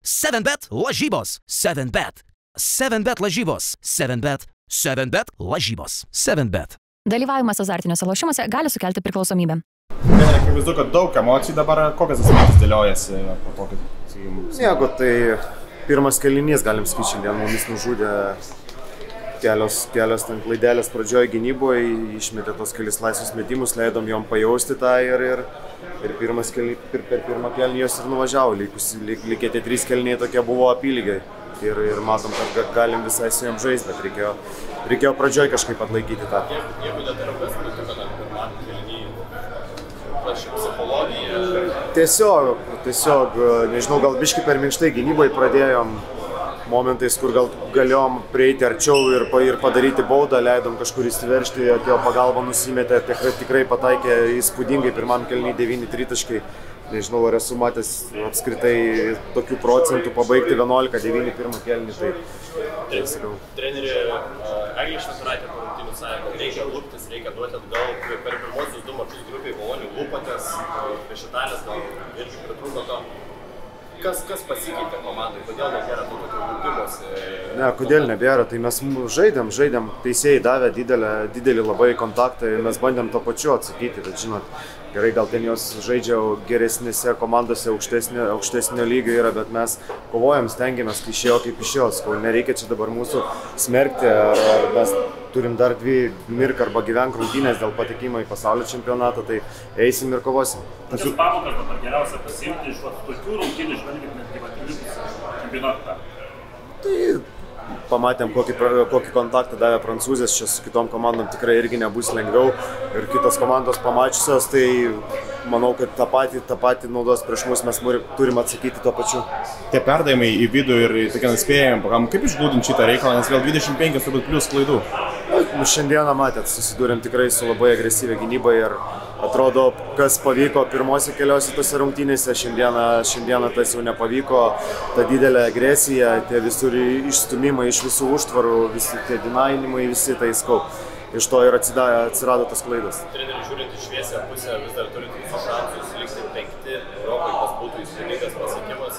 7bet lažybos. 7bet. 7bet lažybos. 7bet. 7bet lažybos. 7bet. Dalyvavimas azartiniuose lošimuose gali sukelti priklausomybę. Akivaizdu, kad daug emocijų dabar, kokias tas metas dėliojasi po tokio, sakykime. Nieko, tai pirmas kėlinys, galim sakyti, šiandien mumis nužudė kelios ten klaidelės pradžioje gynyboje, išmetė tos kelis laisvus metimus, leidom jom pajausti tą ir per pirmą kėlinį jos ir nuvažiavo, likę tie 3 kėliniai tokie buvo apylygiai ir matom, kad galim visai su jom žaisti, bet reikėjo pradžioje kažkaip atlaikyti tą. Jeigu detarabės nutiko tam pirmam kėlinį, psichologija? Tiesiog, nežinau, gal biškai per minkštai gynybai pradėjom momentais, kur gal galėjom prieiti arčiau ir padaryti baudą, leidom kažkur įsiveržti, atėjo pagalba, nusimetė, tikrai pataikė įspūdingai pirmam kėliniui 9 tritaškai. Nežinau, ar esu matęs apskritai tokių procentų pabaigti 11-9 pirmą kėlinį. Trenerį Eglė Šventuraitė po rungtynių sakė, kad reikia luptis, reikia duoti atgal. Per pirmosius 2 mačus grupiai Bolonių lupatės, prieš Italijas gal irgi pritrūko to. Kas pasikeitė komandai? Kodėl nebėra tų tokių lūpimuose? Ne, kodėl nebėra? Tai mes žaidėm. Teisėjai davė didelį labai kontaktą ir mes bandėm to pačiu atsakyti. Bet žinot, gerai, gal ten jos žaidžia geresnėse komandose, aukštesnio lygio yra, bet mes kovojam, stengiamės, kai išėjo kaip išėjo. Nereikia čia dabar mūsų smerkti, ar mes turim dar 2 mirk arba gyvenk rungtynės dėl patekimo į pasaulio čempionatą, tai eisim ir kovosim. Kokias pamokas dabar geriausia pasiimti iš tokių rungtynių, žvelgiant netgi atvykus čempionatą? Tai pamatėm, kokį kontaktą davė prancūzės, čia su kitom komandom tikrai irgi nebus lengviau ir kitos komandos pamačiusios, tai manau, kad tą patį naudos prieš mus mes turim atsakyti tuo pačiu. Tie perdavimai į vidų ir tokie nuspėjami, kaip išglūdinti šitą reikalą, nes vėl 25 turbūt plius klaidų. Šiandieną matėt, susidūrėm tikrai su labai agresyvia gynyba ir atrodo, kas pavyko pirmose keliose tose rungtynėse, šiandieną tas jau nepavyko, ta didelė agresija, tie visur išstumimai iš visų užtvarų, visi tie dinainimai, visi tai skau. Iš to ir atsirado tas klaidas. Treneriai, žiūrint į šviesią pusę, vis dar turint visų šansus likti 5 Europai, kas būtų įspūdingas pasiekimas.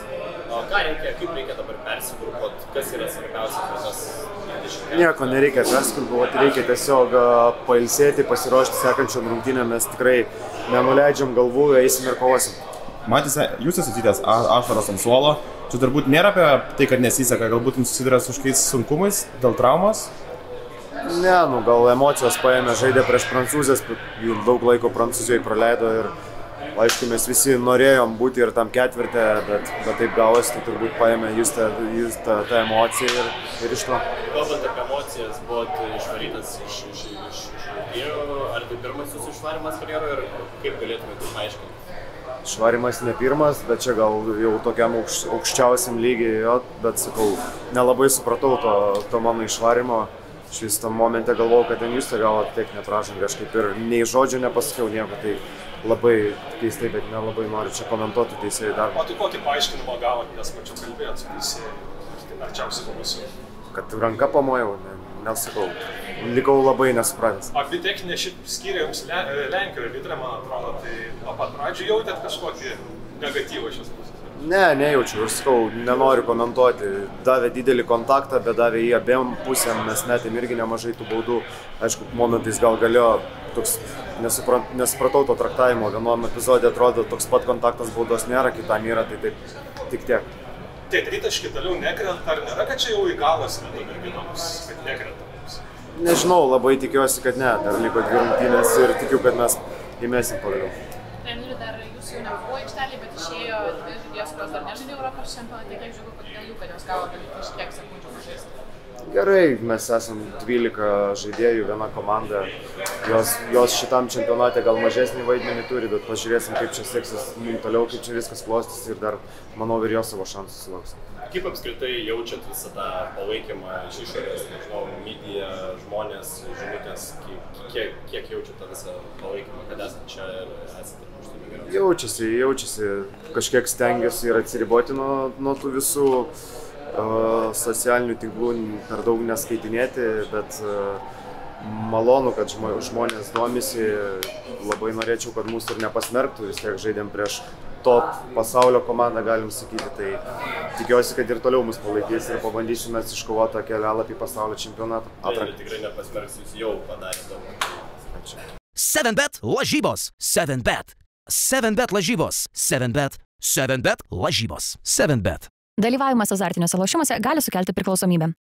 Kaip reikia dabar persigrupuoti, kas yra svarbiausia per tas 20 metų? Nieko nereikia persigrupuoti, reikia tiesiog pailsėti, pasiruošti sekančiom rungtynėm, mes tikrai nenuleidžiam galvų, eisim ir kovosim. Matėsi, jūs esatės ašaros ant suolo, čia turbūt nėra apie tai, kad nesiseka, galbūt jums susiduria su kažkokiais sunkumais dėl traumos? Ne, gal emocijos paėmė, žaidė prieš prancūzės, daug laiko Prancūzijoje praleido ir aišku, mes visi norėjom būti ir tam ketvirte, bet taip gavosi, tai turbūt paėmė jūs tą emociją ir iš to. Kalbant apie emocijas, buvot išvarytas iš rungtynių, ar tai pirmas jūsų išvarimas karjeroje ir kaip galėtumėte tai paaiškinti? Išvarimas ne pirmas, bet čia gal jau tokiam aukščiausiam lygiai, bet sakau, nelabai supratau to mano išvarimo. Šis tam momente galvojau, kad ten jūs tą gavo techninę pražangą, aš kaip ir nei žodžio nepasakiau nieko, tai labai keistai, bet nelabai noriu čia komentuoti teisėjų darbą. O tai kokį paaiškinimą gavot, nes mačiau kalbėjot su teisėjai, arčiausiai komisijų? Kad ranka pamojau, nesakau, likau labai nesupratęs. Abi techninė šiaip skyrė jums Lenkijoje, Vitre, man atrodo, tai nuo pat pradžių jautėt kažkokį negatyvą šios pusės? Ne, nejaučiu, aš sakau, nenoriu komentuoti. Davė didelį kontaktą, bet davė jį abiem pusėm, mes metėm irgi nemažai tų baudų. Aišku, momentais gal galėjo, toks nesupratau to traktavimo. Vienom epizodė atrodo, toks pat kontaktas baudos nėra, kitam yra, tai taip, tik tiek. Tie tritaškiai toliau nekrenta, ar nėra, kad čia jau į galas yra merginoms, kad nekrenta? Nežinau, labai tikiuosi, kad ne. Dar liko 2 rungtynės ir tikiu, kad mes įmesim pagaliau. Treneri, dar jūs jau nebuvo aikštelėje, bet išėjo 2 žaidėjos, kurios dar nežaidė Europos čempionate, kiek žiūrėjau, kodėl jų, kad jos gavo kažkiek sekundžių pažaisti? Gerai, mes esam 12 žaidėjų, viena komanda. Jos šitam čempionate gal mažesnį vaidmenį turi, bet pažiūrėsim, kaip čia seksis mums toliau, kaip čia viskas klostys ir dar, manau, ir jos savo šansus sulauks. Kaip apskritai jaučiat visą tą palaikymą iš išorės, nežinau, media, žmonės, žinutės, kiek jaučiat tą visą palaikymą, kad esate čia ir esate užsienio geriausiai? Jaučiasi, kažkiek stengiuosi ir atsiriboti nuo tų visų socialinių tinklų, per daug neskaitinėti, bet malonu, kad žmonės domisi, labai norėčiau, kad mūsų ir nepasmerktų, vis tiek žaidėm prieš top pasaulio komanda, galim sakyti. Tai tikiuosi, kad ir toliau mus palaikys ir pabandysime iškovoti tą kelialapį į pasaulio čempionatą. Tikrai nepasmerks, jūs jau padarėte daug. Ačiū. 7bet lažybos. 7bet. 7bet lažybos. 7bet. 7bet lažybos. 7bet. Dalyvavimas azartiniuose lošimuose gali sukelti priklausomybę.